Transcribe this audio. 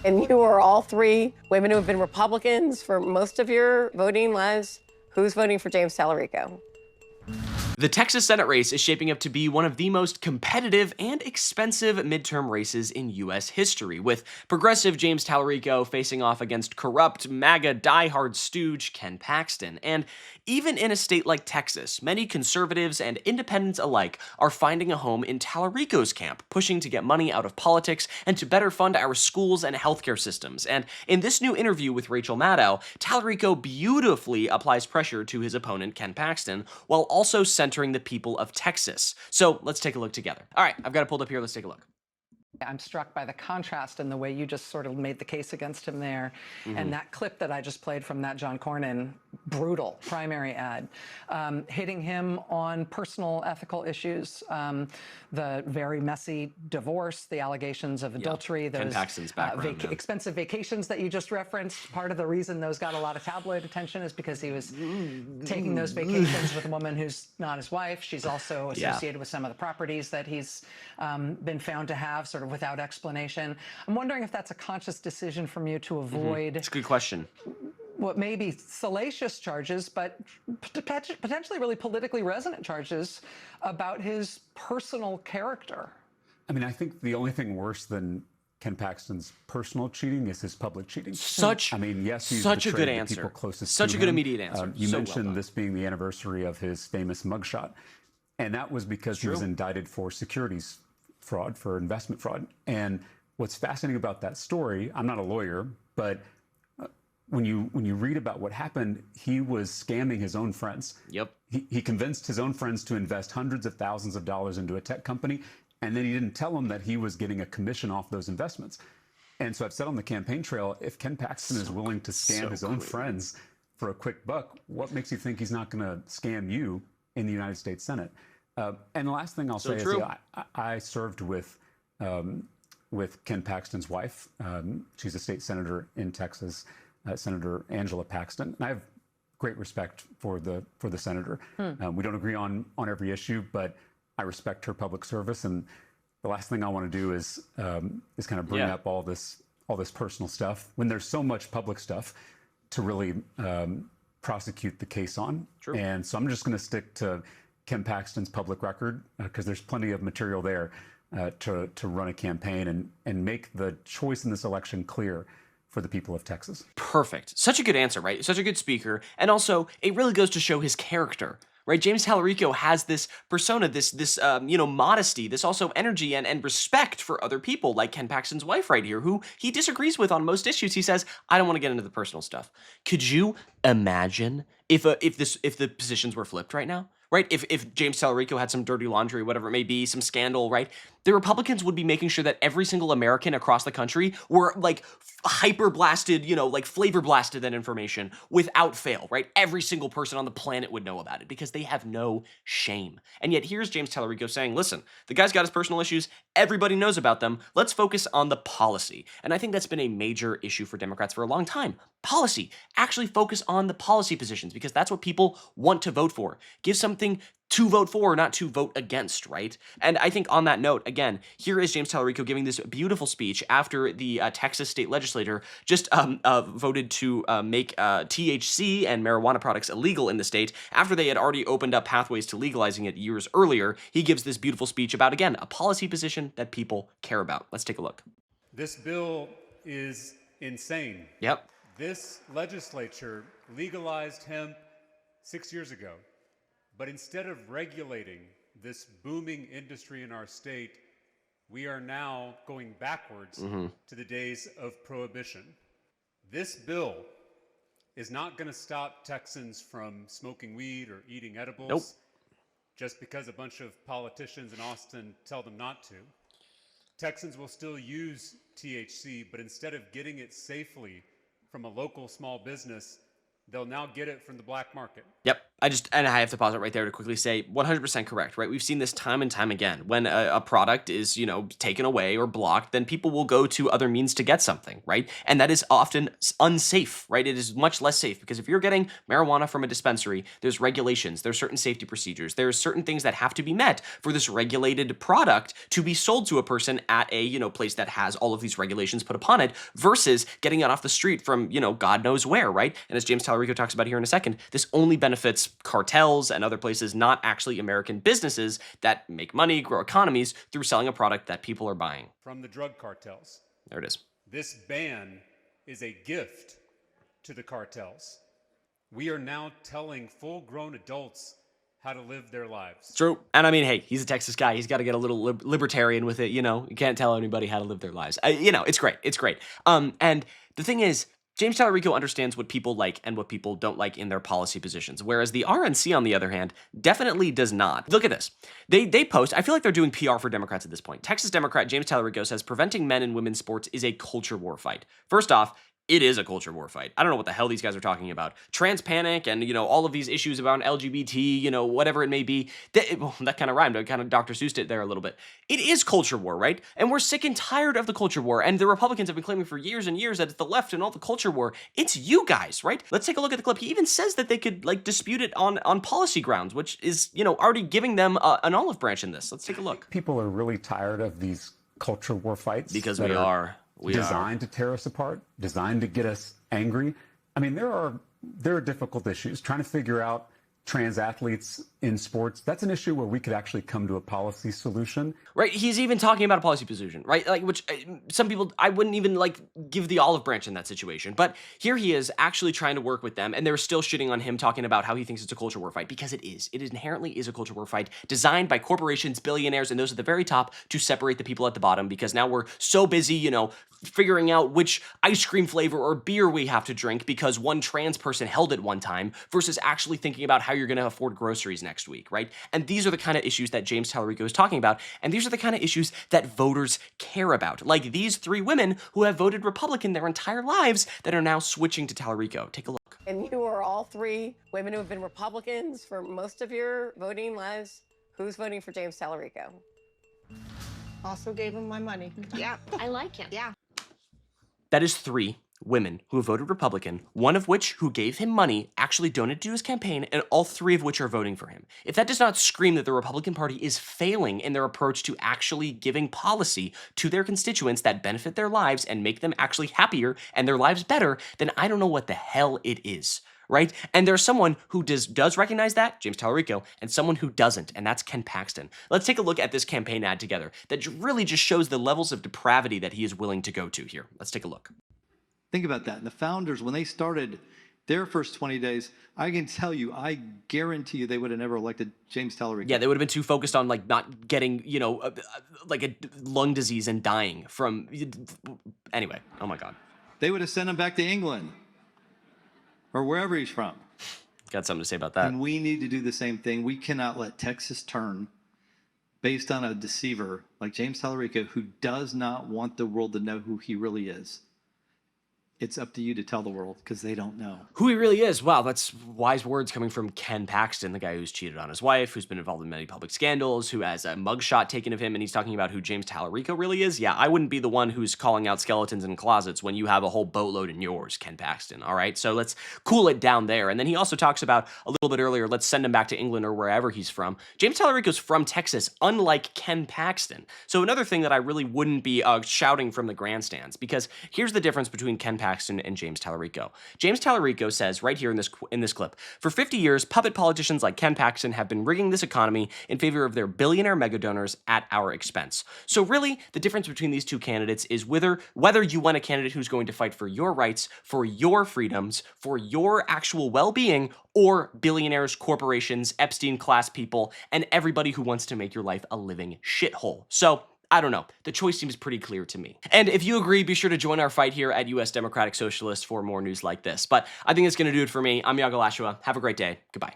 And you are all three women who have been Republicans for most of your voting lives. Who's voting for James Talarico? The Texas Senate race is shaping up to be one of the most competitive and expensive midterm races in U.S. history, with progressive James Talarico facing off against corrupt, MAGA diehard stooge Ken Paxton. And even in a state like Texas, many conservatives and independents alike are finding a home in Talarico's camp, pushing to get money out of politics and to better fund our schools and healthcare systems. And in this new interview with Rachel Maddow, Talarico beautifully applies pressure to his opponent Ken Paxton, while also centering the people of Texas. So let's take a look together. All right, I've got it pulled up here. Let's take a look. I'm struck by the contrast in the way you just sort of made the case against him there. And that clip that I just played from that John Cornyn brutal primary ad, hitting him on personal ethical issues, the very messy divorce, the allegations of adultery, Ken those Paxton's background, expensive vacations that you just referenced. Part of the reason those got a lot of tabloid attention is because he was taking those vacations with a woman who's not his wife. She's also associated with some of the properties that he's been found to have, sort of without explanation. I'm wondering if that's a conscious decision from you to avoid It's a good question. what may be salacious charges, but potentially really politically resonant charges about his personal character. I mean, I think the only thing worse than Ken Paxton's personal cheating is his public cheating. I mean, yes, he's such a good betrayed the answer. people closest Such to a good him. immediate answer. You So mentioned well this being the anniversary of his famous mugshot, and that was because he was indicted for securities fraud, for investment fraud. And what's fascinating about that story, I'm not a lawyer, but when you read about what happened, he was scamming his own friends. Yep. He convinced his own friends to invest hundreds of thousands of dollars into a tech company, and then he didn't tell them that he was getting a commission off those investments. And so I've said on the campaign trail, if Ken Paxton is willing to scam his own friends for a quick buck, what makes you think he's not going to scam you in the United States Senate? And the last thing I'll say is, I served with Ken Paxton's wife. She's a state senator in Texas, Senator Angela Paxton. And I have great respect for the senator. We don't agree on every issue, but I respect her public service. And the last thing I want to do is kind of bring up all this personal stuff when there's so much public stuff to really prosecute the case on. And so I'm just going to stick to Ken Paxton's public record because there's plenty of material there to run a campaign and make the choice in this election clear for the people of Texas. Perfect. Such a good answer, right? Such a good speaker. And also, it really goes to show his character, right? James Talarico has this persona, this modesty, this also energy and respect for other people, like Ken Paxton's wife right here, who he disagrees with on most issues. He says, I don't want to get into the personal stuff. Could you imagine if the positions were flipped right now? Right? If James Talarico had some dirty laundry, whatever it may be, some scandal, right? The Republicans would be making sure that every single American across the country were like hyper blasted, like flavor blasted that information without fail, right? Every single person on the planet would know about it because they have no shame. And yet here's James Talarico saying, listen, the guy's got his personal issues. Everybody knows about them. Let's focus on the policy. And I think that's been a major issue for Democrats for a long time. Policy. Actually focus on the policy positions because that's what people want to vote for. Give something to vote for, not to vote against, right? And I think on that note, again, here is James Talarico giving this beautiful speech after the Texas state legislature just voted to make THC and marijuana products illegal in the state after they had already opened up pathways to legalizing it years earlier. He gives this beautiful speech about, again, a policy position that people care about. Let's take a look. This bill is insane. Yep. This legislature legalized hemp 6 years ago. But instead of regulating this booming industry in our state, we are now going backwards to the days of prohibition. This bill is not going to stop Texans from smoking weed or eating edibles just because a bunch of politicians in Austin tell them not to. Texans will still use THC, but instead of getting it safely from a local small business, they'll now get it from the black market. Yep. And I have to pause it right there to quickly say 100% correct, right? We've seen this time and time again. When a product is, taken away or blocked, then people will go to other means to get something, right? And that is often unsafe, right? It is much less safe because if you're getting marijuana from a dispensary, there's regulations, there's certain safety procedures, there's certain things that have to be met for this regulated product to be sold to a person at a, place that has all of these regulations put upon it versus getting it off the street from, God knows where, right? And as James Talarico talks about here in a second, this only benefits cartels and other places, not actually American businesses that make money, grow economies through selling a product that people are buying. From the drug cartels. There it is. This ban is a gift to the cartels. We are now telling full-grown adults how to live their lives. True. And I mean, hey, he's a Texas guy. He's got to get a little libertarian with it, You can't tell anybody how to live their lives. It's great. It's great. And the thing is, James Talarico understands what people like and what people don't like in their policy positions, whereas the RNC, on the other hand, definitely does not. Look at this. They post, I feel like they're doing PR for Democrats at this point. Texas Democrat James Talarico says preventing men and women's sports is a culture war fight. First off, it is a culture war fight. I don't know what the hell these guys are talking about. Trans panic and, all of these issues about LGBT, whatever it may be. That kind of rhymed. I kind of Dr. Seussed it there a little bit. It is culture war, right? And we're sick and tired of the culture war. And the Republicans have been claiming for years and years that it's the left and all the culture war. It's you guys, right? Let's take a look at the clip. He even says that they could dispute it on policy grounds, which is, already giving them an olive branch in this. Let's take a look. People are really tired of these culture war fights. Because we are. Designed to tear us apart, designed to get us angry. I mean, there are difficult issues. Trying to figure out trans athletes in sports, that's an issue where we could actually come to a policy solution. Right, he's even talking about a policy position, right? Which some people, I wouldn't even give the olive branch in that situation. But here he is actually trying to work with them, and they're still shitting on him, talking about how he thinks it's a culture war fight, because it is. It inherently is a culture war fight designed by corporations, billionaires, and those at the very top to separate the people at the bottom, because now we're so busy, figuring out which ice cream flavor or beer we have to drink because one trans person held it one time versus actually thinking about how you're going to afford groceries next week, right? And these are the kind of issues that James Talarico is talking about, and these are the kind of issues that voters care about, like these three women who have voted Republican their entire lives that are now switching to Talarico. Take a look. And you are all three women who have been Republicans for most of your voting lives. Who's voting for James Talarico? Also gave him my money. Yeah, I like him. Yeah. That is three women who have voted Republican, one of which who gave him money, actually donated to his campaign, and all three of which are voting for him. If that does not scream that the Republican Party is failing in their approach to actually giving policy to their constituents that benefit their lives and make them actually happier and their lives better, then I don't know what the hell it is. Right? And there's someone who does recognize that, James Talarico, and someone who doesn't, and that's Ken Paxton. Let's take a look at this campaign ad together that really just shows the levels of depravity that he is willing to go to here. Let's take a look. Think about that. And the founders, when they started their first 20 days, I can tell you, I guarantee you they would have never elected James Talarico. Yeah, they would have been too focused on not getting, a lung disease and dying from, anyway, oh my God. They would have sent him back to England or wherever he's from. Got something to say about that. And we need to do the same thing. We cannot let Texas turn based on a deceiver like James Talarico, who does not want the world to know who he really is. It's up to you to tell the world because they don't know. Who he really is. Wow, that's wise words coming from Ken Paxton, the guy who's cheated on his wife, who's been involved in many public scandals, who has a mugshot taken of him, and he's talking about who James Talarico really is. Yeah, I wouldn't be the one who's calling out skeletons in closets when you have a whole boatload in yours, Ken Paxton, all right? So let's cool it down there. And then he also talks about, a little bit earlier, let's send him back to England or wherever he's from. James Talarico's from Texas, unlike Ken Paxton. So another thing that I really wouldn't be shouting from the grandstands, because here's the difference between Ken Paxton and James Talarico. James Talarico says right here in this clip, for 50 years, puppet politicians like Ken Paxton have been rigging this economy in favor of their billionaire mega donors at our expense. So really, the difference between these two candidates is whether you want a candidate who's going to fight for your rights, for your freedoms, for your actual well-being, or billionaires, corporations, Epstein class people, and everybody who wants to make your life a living shithole. So I don't know. The choice seems pretty clear to me. And if you agree, be sure to join our fight here at US Democratic Socialists for more news like this. But I think that's going to do it for me. I'm Iago Lashua. Have a great day. Goodbye.